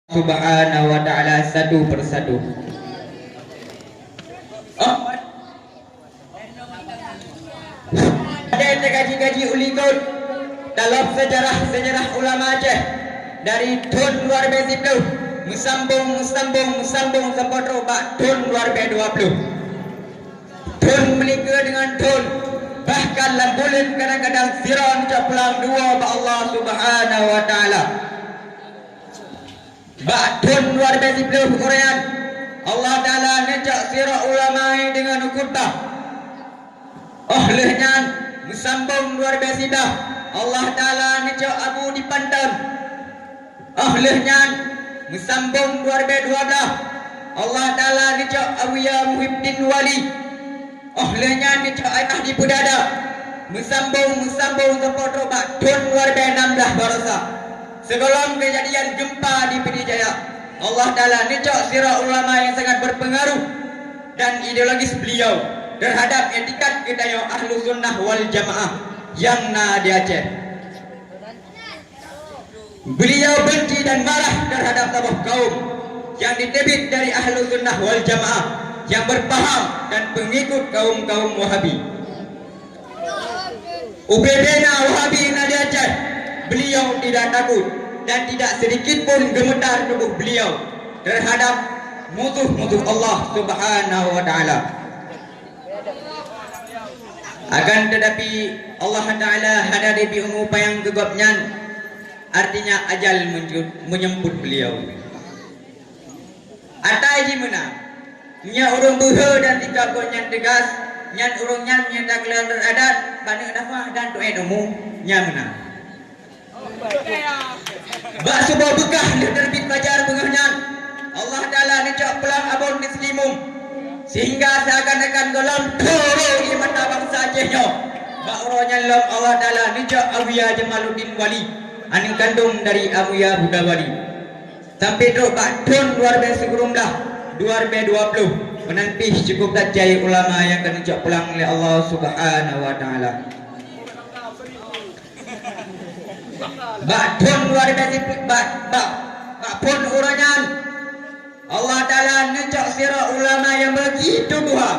Subhanahu wa ta'ala satu persatu. Ada kaji-kaji ulikut dalam sejarah ulama Aceh dari tahun 2010 musambung sampai terobak tahun 2020 tahun menikah dengan tahun bahkan bulan kadang-kadang siram caplang dua ba Allah Subhanahu wa ta'ala. Ba'dun luar biasa Quran Allah Ta'ala ngejak sirah ulama dengan ukutah ahlihnya musambung luar biasa dah Allah Ta'ala ngejak Abu Dipantan ahlihnya musambung luar biasa Allah Ta'ala ngejak Abu Ya Muhyiddin Wali ahlihnya ngejak Ayah di Budada musambung tempat robat dun luar biasa 16 barasa. Sebelum kejadian gempa di Pidijaya, Allah Ta'ala ngejak sirah ulama yang sangat berpengaruh dan ideologis beliau terhadap etikat budaya ahlu sunnah wal jamaah yang di Aceh. Beliau benci dan marah terhadap sebuah kaum yang ditebit dari ahlu sunnah wal jamaah yang berpaham dan pengikut kaum Wahabi. Ubedena Wahabi di Aceh, beliau tidak takut dan tidak sedikit pun gemetar tubuh beliau terhadap musuh-musuh Allah Subhanahu wa ta'ala. Akan tetapi Allah Ta'ala hadari bi umupayang gegapnya, artinya ajal menyemput beliau. Atai menang nya urung buha dan tiga konyan tegas nyan urungnya nyata kelan adat pada dafah dan tu'id umum nya menang. Bak sebuah bekah terbit fajar bengahnya Allah Ta'ala ngejak pelang abon di selimum sehingga seakan-akan gelam toro di mata bangsa Acehnya. Bak uronya lam Allah Ta'ala ngejak Abuya Jamaluddin Wali aning kandung dari Abuya Buddha Wali sampai teruk bak tahun 2019 menanti cukup tajai ulama yang akan ngejak pelang oleh Allah Subhanahu wa ta'ala. Ba'dun luar biasa pun uranyan Allah Ta'ala ngejak sirah ulama yang begitu buha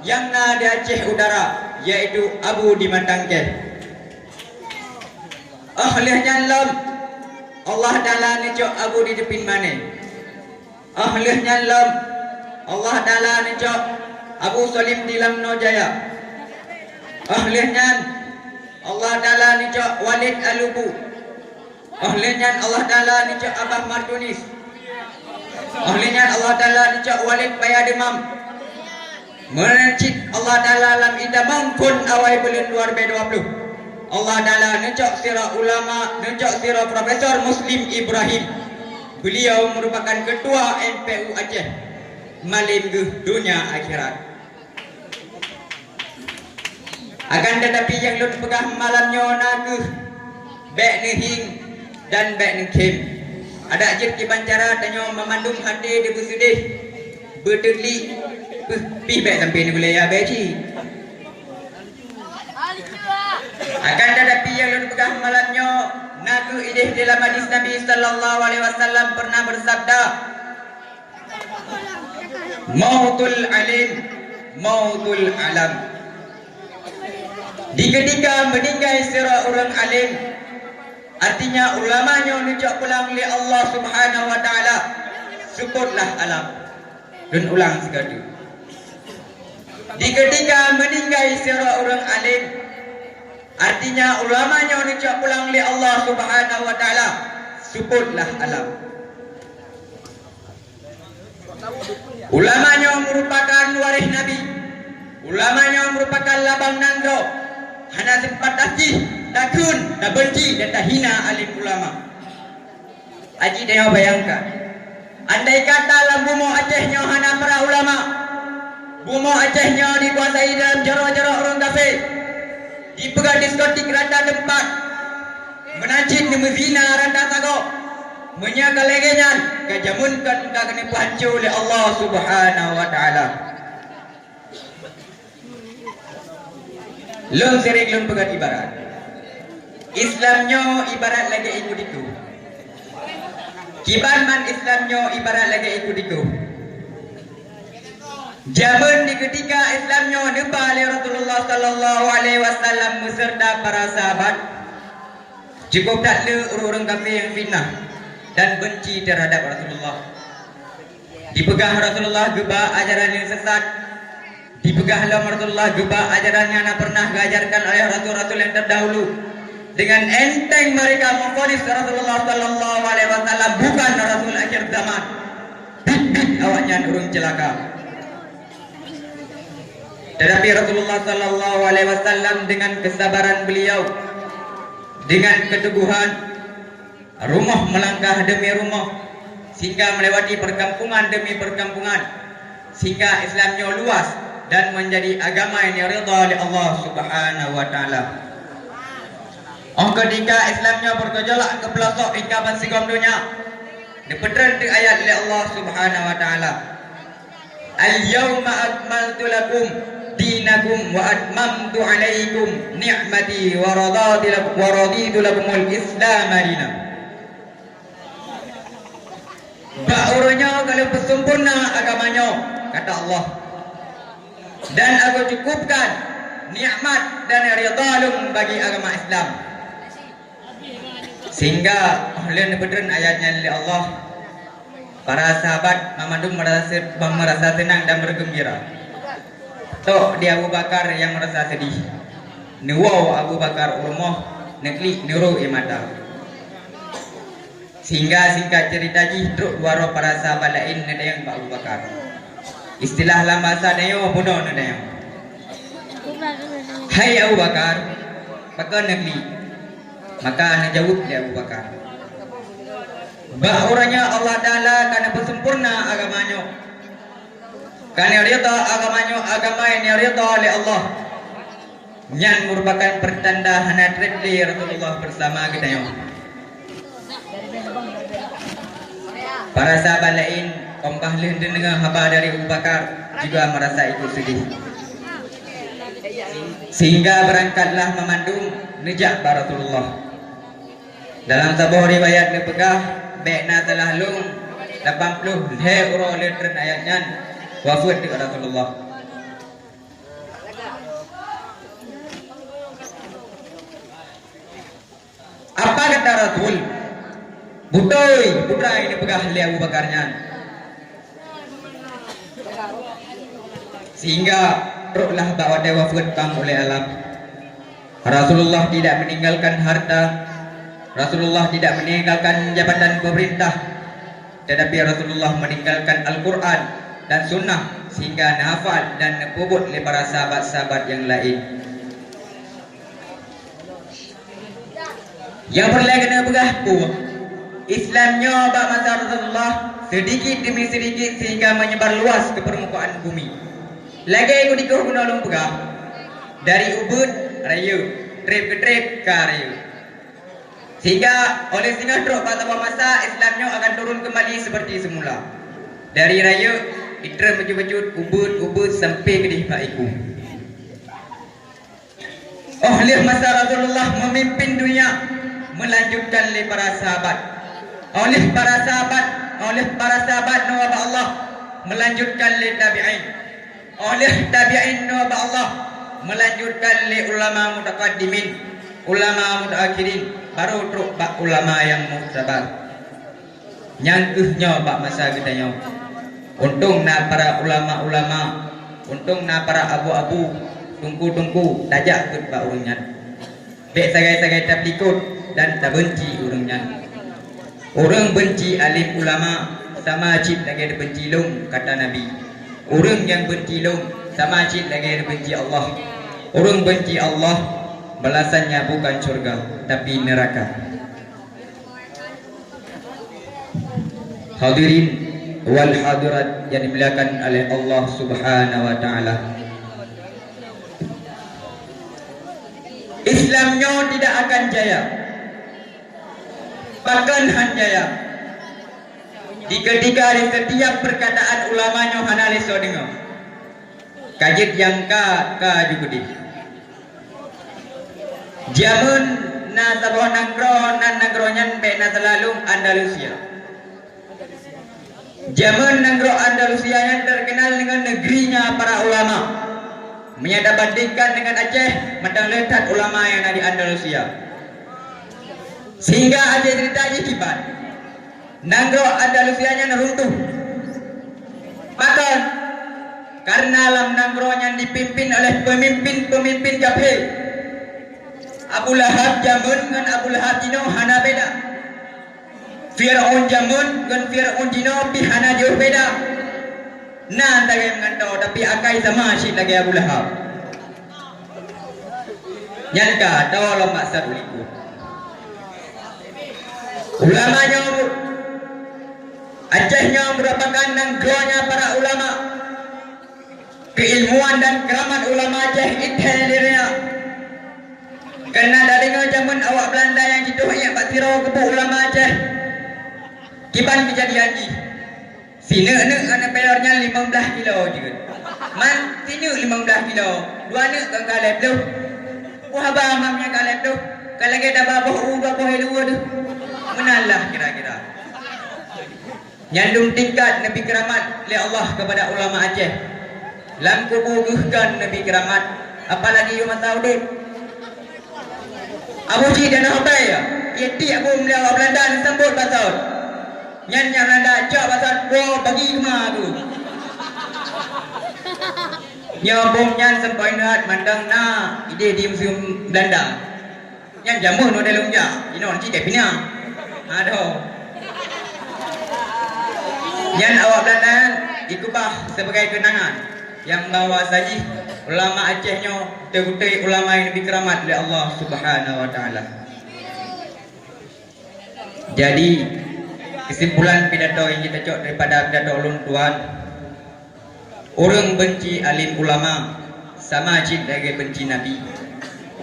yang di Aceh Utara yaitu Abu Dimantangke ahlihnya lam Allah Ta'ala ngejak Abu di depan mana ahlihnya lam Allah Ta'ala ngejak Abu Salim di Lamno Jaya ahlihnya Allah Ta'ala ngejak Walid Alubu ahlihnya Allah Ta'ala ngejak Abah Martunis ahlihnya Allah Ta'ala ngejak Walid Payademam mencit Allah Ta'ala lam idamam kun awai belin 2020 Allah Ta'ala ngejak sirah ulama ngejak sirah Profesor Muslim Ibrahim. Beliau merupakan ketua MPU Aceh malin dunia akhirat. Akan tetapi yang lun pegah malamnya naku bek nehing dan bek nengkem ada ajit di bancara tanya memandung hati di busudih bertegli pi bek sampai ni boleh ya beci. Akan tetapi yang lun pegah malamnya naku idih dalam hadis Nabi sallallahu alaihi wasallam pernah bersabda mautul alim mautul alam. Di ketika meninggal sirah orang alim artinya ulamanya ngejak pulang oleh Allah Subhanahu wa ta'ala syukurlah alam dan ulang sekali. Di ketika meninggal sirah orang alim artinya ulamanya ngejak pulang oleh Allah Subhanahu wa ta'ala syukurlah alam. Ulamanya merupakan waris Nabi, ulamanya merupakan labang nandro. Hana sempat takih, takun, tak benci dan tak hina alim ulama. Haji dia bayangkan, andai kata dalam bumi Acehnya hana para ulama, bumi Acehnya dikuasai dalam jara-jara orang kafir, dipegang diskotik rata tempat, menancit di mezina rata sago, menyaga legenyan, kejamunkan kena pancul oleh Allah Subhanahu wa ta'ala. Lom sering lom pegat ibarat Islamnya ibarat lagi ikut itu Kiban man Islamnya ibarat lagi ikut-ikut. Zaman di ketika Islamnya nebah oleh Rasulullah sallallahu alaihi wasallam beserta para sahabat, cukup tak le orang kafir yang fitnah dan benci terhadap Rasulullah. Dipegang Rasulullah gebah ajaran yang sesat. Dipegang Rasulullah gebah ajaran yang pernah diajarkan oleh rasul-rasul yang terdahulu. Dengan enteng mereka memvonis Rasulullah sallallahu alaihi wasallam bukan rasul akhir zaman. Awaknya urung celaka. Tetapi Rasulullah sallallahu alaihi wasallam dengan kesabaran beliau, dengan keteguhan, rumah melangkah demi rumah, sehingga melewati perkampungan demi perkampungan, sehingga Islamnya luas dan menjadi agama yang diridha oleh Allah Subhanahu wa taala. Ketika Islamnya bergejolak ke pelosok ikapan sigam dunia, dipedran di ayat oleh Allah Subhanahu wa taala. Al-yawma akmaltu lakum dinakum wa atmamtu alaikum ni'mati wa raditu lakumul Islam dinan. Baurnya kalau bersempurna agamanya, kata Allah, dan aku cukupkan nikmat dan ridhalum bagi agama Islam. Sehingga oleh beneran ayatnya oleh Allah, para sahabat memandung merasa senang dan bergembira. Toh di Abu Bakar yang merasa sedih. Nuwau Abu Bakar urmoh nekli nuru imata. Sehingga singkat cerita jitruk dua para sahabat lain nedayang Abu Bakar. Istilah lama sadayo bunuh nedayang. Hai Abu Bakar, pakai negeri. Maka jawab dia Abu Bakar. Bahuranya Allah Ta'ala karena bersempurna agamanya, karena rida agamanya agama yang rida oleh Allah, yang merupakan pertanda hana tredli Rasulullah bersama kita yang. Para sahabat lain kompah lain dengar khabar dari Abu Bakar juga merasa ikut sedih, sehingga berangkatlah memandung nejak Rasulullah. Dalam sebuah riwayat dipegah bekna telah lung 80 euro liter ayatnya wafat di Rasulullah. Apa kata Rasul? Putra ini pegah oleh Abu Bakarnya. Sehingga rohlah bahwa dia wafat oleh alam. Rasulullah tidak meninggalkan harta, Rasulullah tidak meninggalkan jabatan pemerintah, tetapi Rasulullah meninggalkan Al-Quran dan Sunnah sehingga nahafal dan nepubut oleh para sahabat-sahabat yang lain. Yang berlaku kena bergapu Islamnya bak masa Rasulullah sedikit demi sedikit sehingga menyebar luas ke permukaan bumi. Lagi aku dikuh guna long pegah dari Ubud raya, trip ke trip ke raya. Sehingga oleh sehingga teruk pada masa Islamnya akan turun kembali seperti semula. Dari raya itra bejut-bejut Ubud sampai ke dihaiku. Oleh masa Rasulullah memimpin dunia, melanjutkan oleh para sahabat. Oleh para sahabat nawab Allah melanjutkan oleh tabi'in. Oleh tabi'in nawab Allah melanjutkan oleh ulama mutaqaddimin, ulama mutaakhirin, baru truk bak ulama yang muhtabar. Nyangkuhnya bak masa gedanya. Untung na para ulama-ulama, untung na para abu-abu, tungku-tungku tajak kut bak urungnya. Bek sagai-sagai tak ikut dan tak benci urungnya. Orang benci alim ulama sama cip lagi ada benci long, kata Nabi. Orang yang benci long sama cip lagi ada benci Allah. Orang benci Allah balasannya bukan surga tapi neraka. Hadirin wal hadirat yang dimuliakan oleh Allah Subhanahu wa taala. Islamnya tidak akan jaya, bahkan hanjaya ketika di setiap perkataan ulamanya hana leso dengar kajit yang ka juga di jamun na sabah nangro nan nanggronyan be na selalung Andalusia Zaman negeri Andalusia yang terkenal dengan negerinya para ulama. Menyada bandingkan dengan Aceh, matang letak ulama yang ada di Andalusia. Sehingga Aceh cerita kibat. Negeri Andalusia yang runtuh. Maka karena alam negeri yang dipimpin oleh pemimpin-pemimpin kafir. Abu Lahab zaman dengan Abu Lahab Dino hana beda. Fir'aun jamun dengan Fir'aun Dino pihana jauh beda. Nah tak yang mengantau tapi akai sama asyik lagi Abu Lahab. Nyangka tahu lama saduliku. Ulamanya Acehnya merupakan nanggronya para ulama. Keilmuan dan keramat ulama Aceh ithelirnya. Karena dari zaman awak Belanda yang gitu yang Pak Tiro kepu ulama Aceh. Kiban kejadian ni. Sini anak pelornya 15 kilo juga. Man sini 15 kilo. Dua anak kan kalep tu. Wahaba mamnya kalep tu. Kalau kita bawa bawa helu tu. Menalah kira-kira. Nyandung tingkat Nabi keramat oleh Allah kepada ulama Aceh. Lam kubuhkan Nabi keramat. Apalagi Yom Saudin. Abu Ji dan Hotai ya. Yeti aku melihat Belanda sambut pasal. Nyanyi Belanda cak pasal wow bagi kemah tu. Nyambung nyan sampai nak mandang na ide di museum Belanda. Nyan jamun ada lunja. Ini orang cik pina. Aduh. Nyan awak Belanda ikubah sebagai kenangan yang bawa saji ulama Acehnya terkutai ulama yang lebih keramat oleh Allah Subhanahu wa taala. Jadi kesimpulan pidato yang kita cok daripada pidato ulun tuan, orang benci alim ulama sama aja lagi benci Nabi.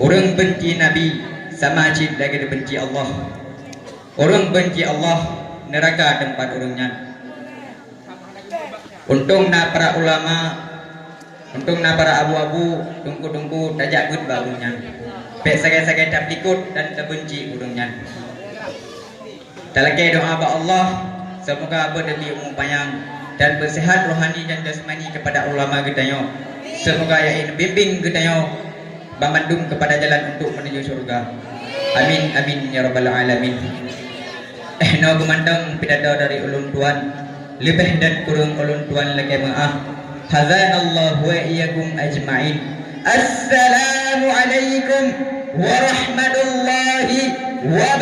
Orang benci Nabi sama aja lagi benci Allah. Orang benci Allah neraka tempat orangnya. Untung na para ulama, untung na para abu-abu, tungku-tungku tajak gut babunya. Pek sagai-sagai tak ikut dan terbenci orangnya. Talakai doa ba Allah semoga berdemi umur panjang dan bersihat rohani dan jasmani kepada ulama kita. Semoga ia bimbing kita bamandum kepada jalan untuk menuju surga. Amin amin ya rabbal alamin. No gumandang pidato dari ulun tuan lebih dan kurang ulun tuan lagi maaf. Hazanallahu wa iyyakum ajma'in. Assalamualaikum warahmatullahi wabarakatuh.